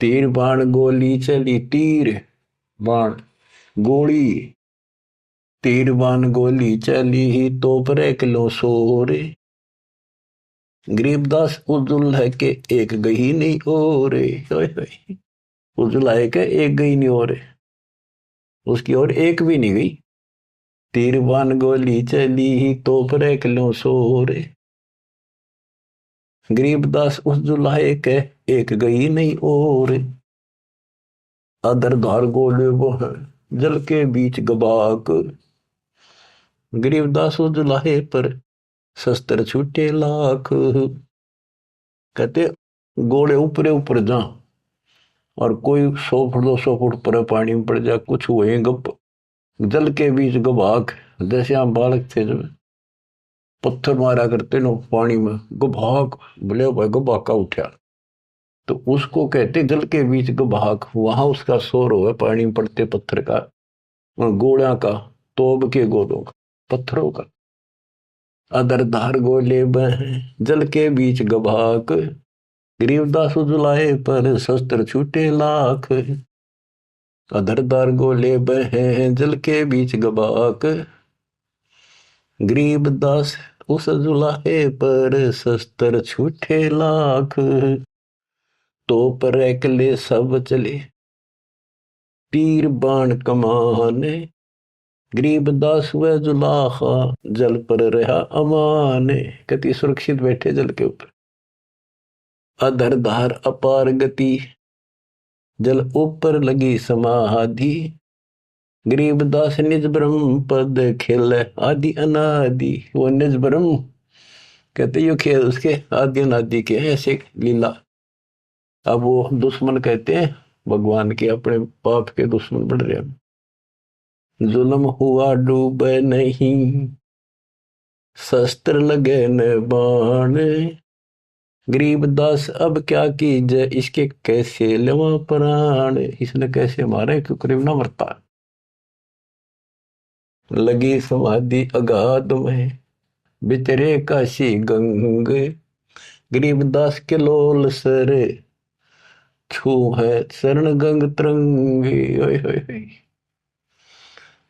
तीर बाण गोली चली, तीर बाण गोली, तीर बाण गोली चली तो पर किलो सोरे, गरीबदास उजुल है के एक गई नहीं और, उजुल है के एक गई नहीं और, उसकी और एक भी नहीं गई। तीर बाण गोली चली तो पर किलो सोरे, गरीबदास उस जुलाहे के एक गई नहीं और, अदर धार गोले वो है जल के बीच गबाक, गरीबदास उस जुलाहे पर शस्त्र छूटे लाख। कहते गोले ऊपरे ऊपर जा, और कोई 100 फुट 200 फुट पर पानी में पड़ जा, कुछ हुए गप, जल के बीच गबाक, जैसे हम बालक थे जब पत्थर मारा करते नो पानी में, गुभाग बोले भाई गुभाका उठा, तो उसको कहते जल के बीच गुभाग। वहां उसका शोर हुआ पानी में पड़ते पत्थर का, गोला का, तोब के गोलों का, पत्थरों का। अदर धार गोले बह जल के बीच गभाक, गरीबदास उजलाए पर शस्त्र छूटे लाख। अदर धार गोले बह जल के बीच गबाक, गरीबदास उस जुलाहे पर शस्त्र छूटे लाख। तो पर एकले सब चले तीर बाण कमाने, गरीबदास व जुलाहा जल पर रहा अमान। कति सुरक्षित बैठे जल के ऊपर। अधर धार अपार गति जल ऊपर लगी समाधि, गरीबदास निज ब्रह्म पद खेल आदि अनादि। वो निज ब्रह्म कहते यो खेल उसके आदि अनादि के ऐसे लीला। अब वो दुश्मन कहते हैं भगवान के, अपने पाप के दुश्मन बढ़ रहे हैं। जुल्म हुआ डूब नहीं शस्त्र लगे न बाण, गरीबदास अब क्या कीजिए इसके कैसे लेवा प्राण। इसने कैसे मारे क्यों करीब ना मरता। लगी समाधि अगाध में बितरे काशी गंग, गरीबदास के लोल सर छू है शरण गंग तरंगे।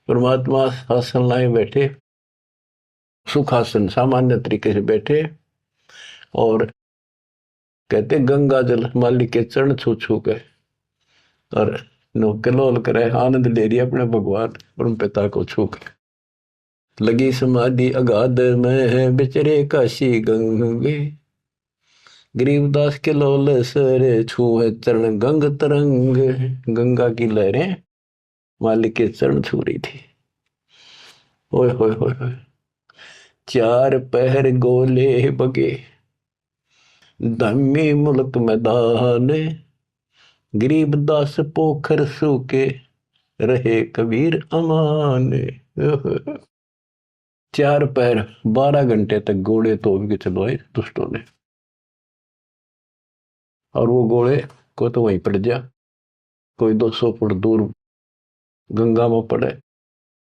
परमात्मा आसन लाए बैठे, सुखासन सामान्य तरीके से बैठे, और कहते गंगा जल मालिक के चरण छू छू के और कलोल करे, आनंद ले रही अपने भगवान परम पिता को छू के। लगी समाधि अगाध में है बिचरे काशी गंगे, गरीबदास के लोल सर छू है चरण गंग तरंग। गंगा की लहरें मालिक के चरण छू रही थी। ओए होए होए होए। चार पहर गोले बगे धम्मी मुल्क मैदान, गरीबदास पोखर सूके रहे कबीर अमान। 4 पैर 12 घंटे तक घोड़े तोड़ के चलवाए दुष्टों ने, और वो घोड़े को तो वहीं पड़ गया। कोई 200 फुट दूर गंगा में पड़े,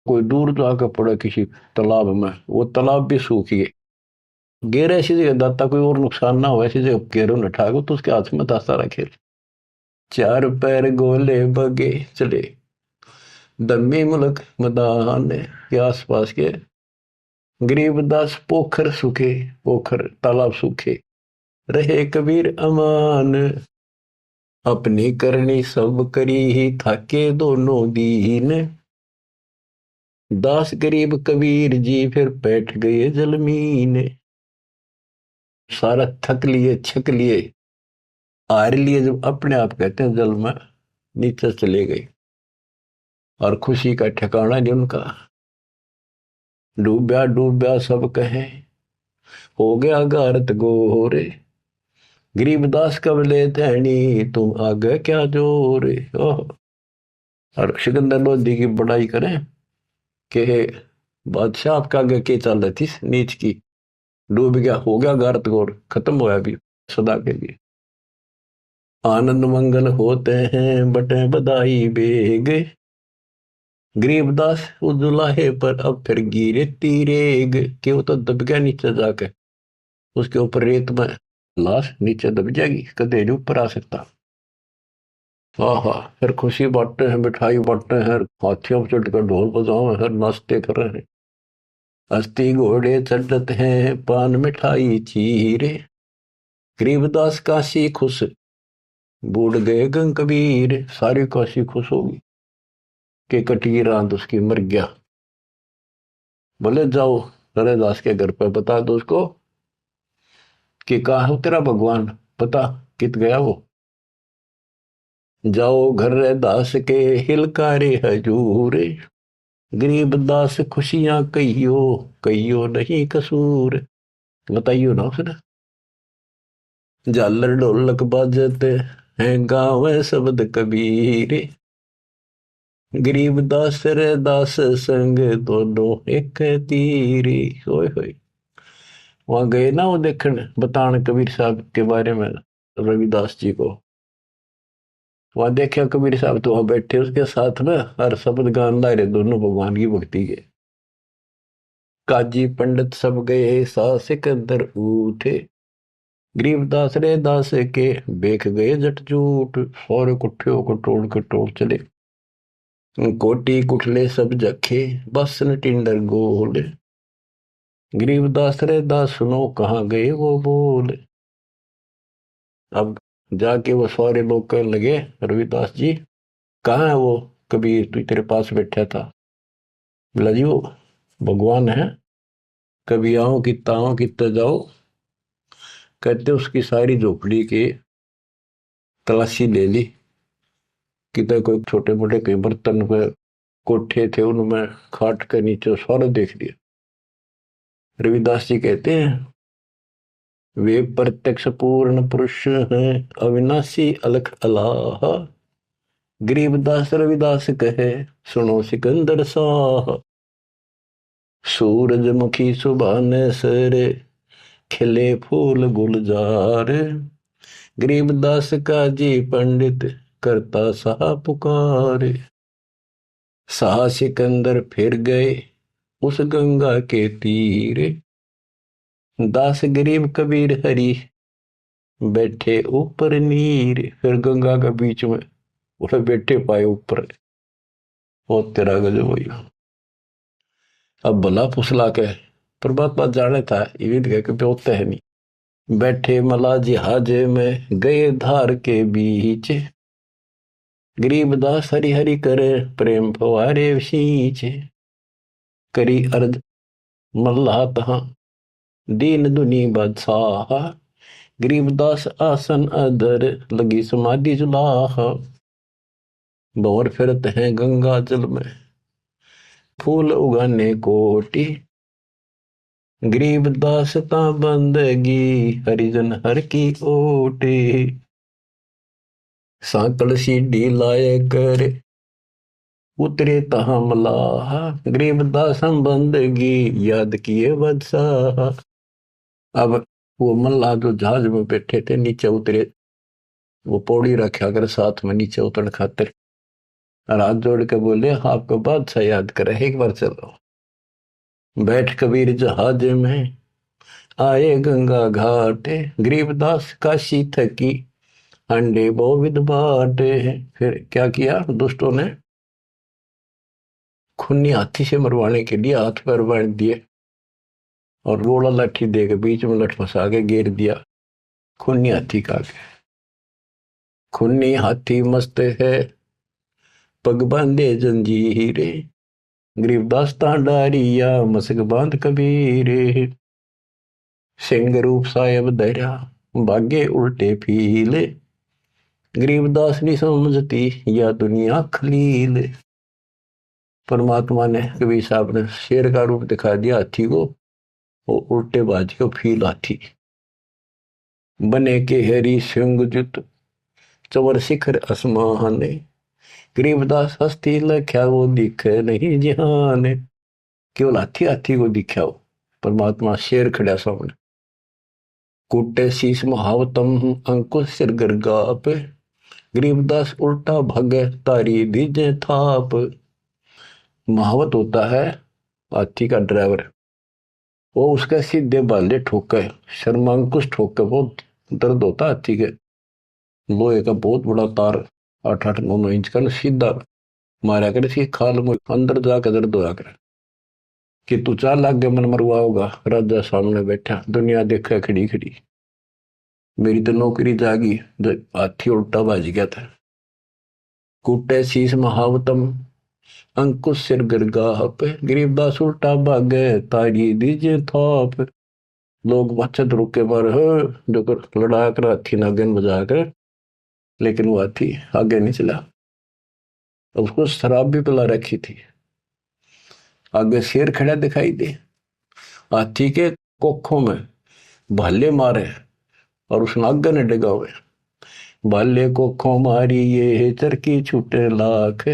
कोई दूर जाकर पड़े किसी तालाब में, वो तालाब भी सूख गए। गेर ऐसी जगह दाता कोई और नुकसान ना हो, ऐसी जगह गेरों न ठाको तो उसके हाथ में दाता रखे। 4 पैर गोले बगे चले दम्मी मुल्क मैदान के आसपास के, गरीबदास पोखर सूखे, पोखर तालाब सूखे रहे कबीर अमान। अपनी करनी सब करी ही थाके दोनों दीन, दास गरीब कबीर जी फिर बैठ गए जलमीन। सारा थक लिए छक लिए हार लिए, जब अपने आप कहते हैं जल में नीचे चले गए, और खुशी का ठिकाना नहीं उनका। डूब्या डूब्या सब कहे हो गया गारत गोरे, गरीबदास कब ले धैनी तुम आगे क्या जोरे। और सिकंदर लोधी की बड़ाई करें कि बादशाह आपका आगे के चल रही थी नीच की, डूब गया, हो गया गारत गोर, खत्म होया भी सदा के लिए। आनंद मंगल होते हैं बटे बधाई बेग, गरीबदास उस दुलाहे पर अब फिर गिरे तीरेग। कि वो तो दब गया नीचे जाके, उसके ऊपर रेत में लाश नीचे दब जाएगी, कदे नहीं ऊपर आ सकता। हाँ, फिर खुशी बांटते हैं, मिठाई बांटते हैं, हाथियों पर चढ़कर ढोल बजाओ हैं, नाचते कर रहे हैं। अस्थि घोड़े चढ़ते हैं पान मिठाई चीरे, गरीबदास काशी खुश बूढ़ गए गंग कबीर। सारी काशी खुश होगी कि कटी रात उसकी मर गया। बोले जाओ रैदास के घर पे बता दो उसको कि कहा हो तेरा भगवान, पता कित गया वो। जाओ घर रैदास के हिलकारे हजूर, गरीबदास खुशियां कहियो कहियो नहीं कसूर। बताइयो ना उसने। झालर ढोलक बाजते हैं गाँव शब्द कबीर, गरीबदास रैदास संग दोनों एक तीरी। होय होय। वहां गए ना वो देखने बताने कबीर साहब के बारे में, रविदास जी को। वहां देखा कबीर साहब तो वहां बैठे उसके साथ में हर शब्द गान ला रहे दोनों भगवान की भक्ति के। काजी पंडित सब गए सा सिकंदर उठे, गरीबदास रे दास के बेख गए जट जूट। और कुठियों को तोड़ के तोड़ चले, कोटी कुठले सब जखे, बस न टिंडर गोले। गरीबदास रे दास सुनो कहाँ गए वो बोले। अब जाके वो सारे लोग कहने लगे रविदास जी कहाँ है वो कबीर तू तेरे पास बैठा था। बोला जी वो भगवान है, कभी आओ कितना आओ कितना जाओ। कहते उसकी सारी झोपड़ी की तलाशी ले ली, किधर कोई छोटे मोटे कई बर्तन पे कोठे थे उनमें खाट के नीचे सारा देख लिया। रविदास जी कहते हैं वे प्रत्यक्ष पूर्ण पुरुष हैं, अविनाशी अलख अलाह। गरीबदास रविदास कहे सुनो सिकंदर साह। सूरजमुखी सुबह ने सरे, खिले फूल गुलजार। गरीबदास का जी पंडित करता सा पुकार। सा सिकंदर फिर गए उस गंगा के तीर। दास गरीब कबीर हरि बैठे ऊपर नीर। फिर गंगा के बीच में उसे बैठे पाए ऊपर। बहुत तेरा गजब हुई। अब भला फुसला के परमात्मा जाने था ये कह होता है नहीं। बैठे मला जिहाज में गए धार के बीच। गरीबदास हरि हरि करे प्रेम फवारे सींच। करी अर्ज मल्ला तहा दीन दुनी बादशाह। गरीबदास आसन अधर लगी समाधि जुलाह। भंवर फिरत हैं गंगा जल में फूल उगाने कोटि। गरीबदास ता बंदगी हरिजन हर की ओटी। सांकल सीढ़ी लाए कर उतरे तहा मलाह। गरीबदास हम बंदगी याद किए बदशाह। अब वो मल्लाह जो जहाज में बैठे थे नीचे उतरे, वो पौड़ी रखा कर साथ में नीचे उतरने खातिर। और हाथ जोड़ के बोले आपको बादशाह याद करे एक बार चलो। बैठ कबीर जहाज में आए गंगा घाट। गरीबदास काशी थकी अंडे बहुविध बाटे। फिर क्या किया दुष्टों ने, खूनी हाथी से मरवाने के लिए हाथ पैर बांध दिए और रोड़ा लाठी दे के बीच में लठ फंसा के घेर दिया। खूनी हाथी का खूनी हाथी मस्त है पग बांधे जंजीरे। गरीबदास डारिया मसक बांध कबीरे। सिंह रूप साहेब धैर्या भागे उल्टे फीले। गरीबदास नहीं समझती या दुनिया खलील। परमात्मा ने कबीर साहब ने शेर का रूप दिखा दिया हाथी को, वो उल्टे बाज के फील हाथी बने के हरी सिंह जुत चवर शिखर आसमान। गरीबदास हस्ती लख्या वो दिखे नहीं जिहान। केवल हाथी हाथी को दिखा हो, परमात्मा शेर खड़ा सामने। कुटे शीश महावतम अंकुश सिर गर्गाप। गरीबदास उल्टा भगे तारी दीजे थाप। महावत होता है हाथी का ड्राइवर, वो उसके सीधे बाले ठोके शर्मांकुश ठोके बहुत दर्द होता है हाथी के। लोहे का बहुत बड़ा तार 8-8-9-9 इंच का सीधा मारा कर इसकी खाल में अंदर जाकर दर्द होया कर कि तू 4 लाख के मन मरवा होगा। राजा सामने बैठा दुनिया देखा खड़ी खड़ी, मेरी तो नौकरी जागी। हाथी उल्टा बाज गया था। कूटे शीश महावतम अंकुश सिर गरगाह पे। गरीबदास उल्टा भागे तारी दीजे थाप। लोग बचत रुके पर जो कर लड़ा कर हाथी नागन बजा कर, लेकिन वो हाथी आगे नहीं चला। उसको शराब भी पिला रखी थी। आगे शेर खड़ा दिखाई दे, हाथी के कोखों में भाले मारे और उस नागन ने डगा हुए। भाले कोखों मारी ये चरकी छूटे लाख।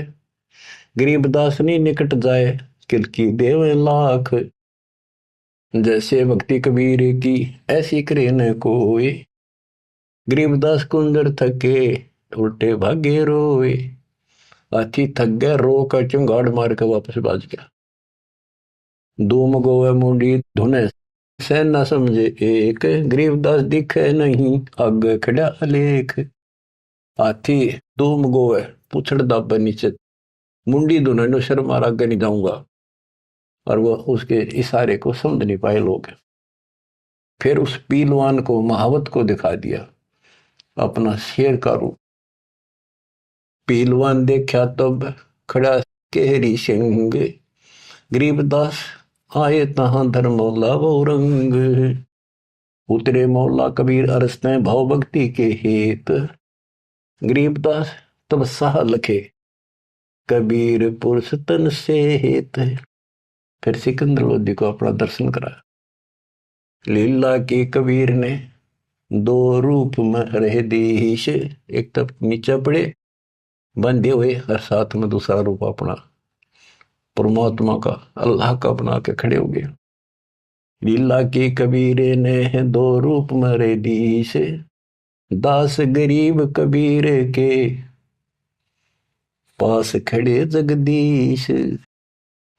गरीबदास नहीं निकट जाए किलकी देवे लाख। जैसे भक्ति कबीर की ऐसी करे न कोई, गरीबदास कुंदर थके उल्टे भागे रोए। हाथी थक गया, रो कर चुंगाड़ मार के वापस बाज गया। धूम गोवे मुंडी धुने से न समझे एक, गरीबदास दिखे नहीं आगे खड़ा अलेख। हाथी धूम गोवे पूछड़ दाबे नीचे, मुंडी धुने नो शर्मा आगे नहीं जाऊंगा। और वो उसके इशारे को समझ नहीं पाए लोग। फिर उस पीलवान को महावत को दिखा दिया अपना शेर का रूप। पीलवान देखा तब खड़ा केहरी सिंह, गरीबदास आए तहां धर्मौला वो रंग। उतरे मौला कबीर अरसते भाव भक्ति के हेत, गरीबदास तब साह लखे कबीर पुरुष तन से हेत। फिर सिकंदर लोधी को अपना दर्शन कराया। लीला के कबीर ने दो रूप में रहे दीश, एक तब नीचे पड़े बंधे हुए और साथ में दूसरा रूप अपना परमात्मा का अल्लाह का बना के खड़े हो गए। लीला के कबीर ने दो रूप में रहे दीश, दास गरीब कबीर के पास खड़े जगदीश।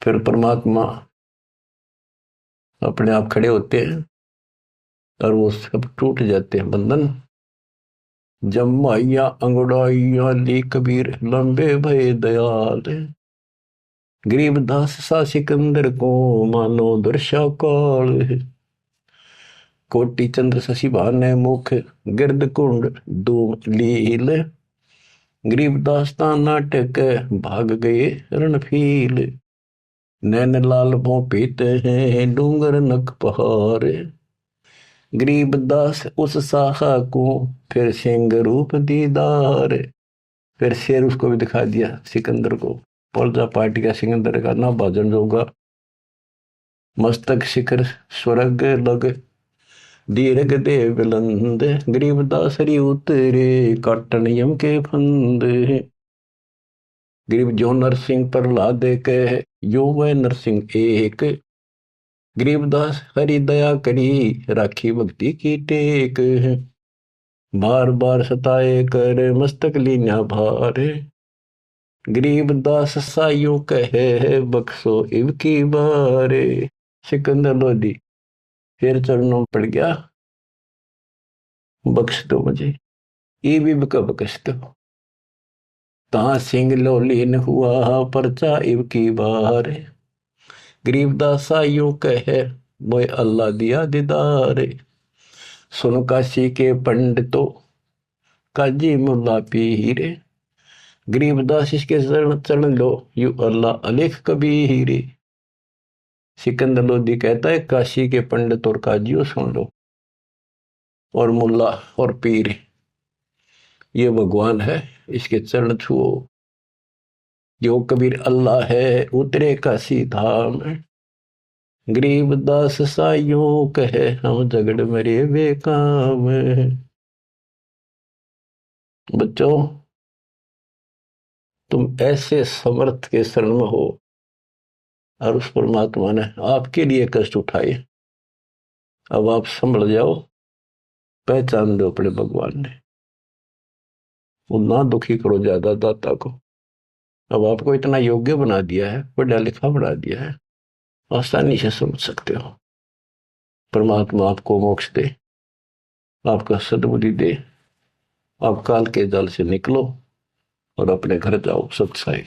फिर परमात्मा अपने आप खड़े होते हैं और वो सब टूट जाते हैं बंधन। जमाइया अंगड़ाइया ली कबीर लंबे भय दयाल, गरीबदास सा सिकंदर को मानो दर्शा काल। कोटि चंद्र शशि भाने मुख गिरद कुंड धूम लील, गरीबदास ता नाटक भाग गए रणफील। नैन लाल भों पीते हैं डूंगर नक पहाड़, गरीबदास उस साहा को फिर सिंह रूप दीदार। फिर शेर उसको भी दिखा दिया सिकंदर को, पर्जा पार्टी का सिकंदर का ना भाजन जोगा। मस्तक शिखर स्वर्ग लग दीर्घ दे बुलंद, गरीबदास हरि उतरे काटन यम के फंद। गरीब जो नरसिंह प्रहलाद कह यो वह नरसिंह एक, गरीबदास हरि दया करी राखी भक्ति की टेक। बार बार सताए कर मस्तक लीना भार, गरीबदास साइयों कहे बख्शो इव की बारे। सिकंदर लोधी फिर चरणों पड़ गया, बख्श दो मुझे, ये भी बख्श दो। ता सिंह लोलीन हुआ परचा इव की बार, गरीबदास साइयों कहे मोए अल्लाह दिया दीदार। सुन काशी के पंडितों काजी मुल्ला पीर, गरीबदास इसके चरण लो यू अल्लाह अलेख कबीर। सिकंदर लोधी कहता है काशी के पंडित और काजियों सुन लो, और मुल्ला और पीर ये भगवान है, इसके चरण छुओ। जो कबीर अल्लाह है उतरे काशी धाम, गरीबदास साइयों कहे हम झगड़ मरे बेकाम। बच्चों तुम ऐसे समर्थ के शरण में हो और उस परमात्मा ने आपके लिए कष्ट उठाए। अब आप संभल जाओ, पहचान दो अपने भगवान ने, वो ना दुखी करो ज्यादा दाता को। अब आपको इतना योग्य बना दिया है, पढ़ा लिखा बना दिया है, आसानी से समझ सकते हो। परमात्मा आपको मोक्ष दे, आपका सद्बुद्धि दे, आप काल के जाल से निकलो और अपने घर जाओ सत्साई।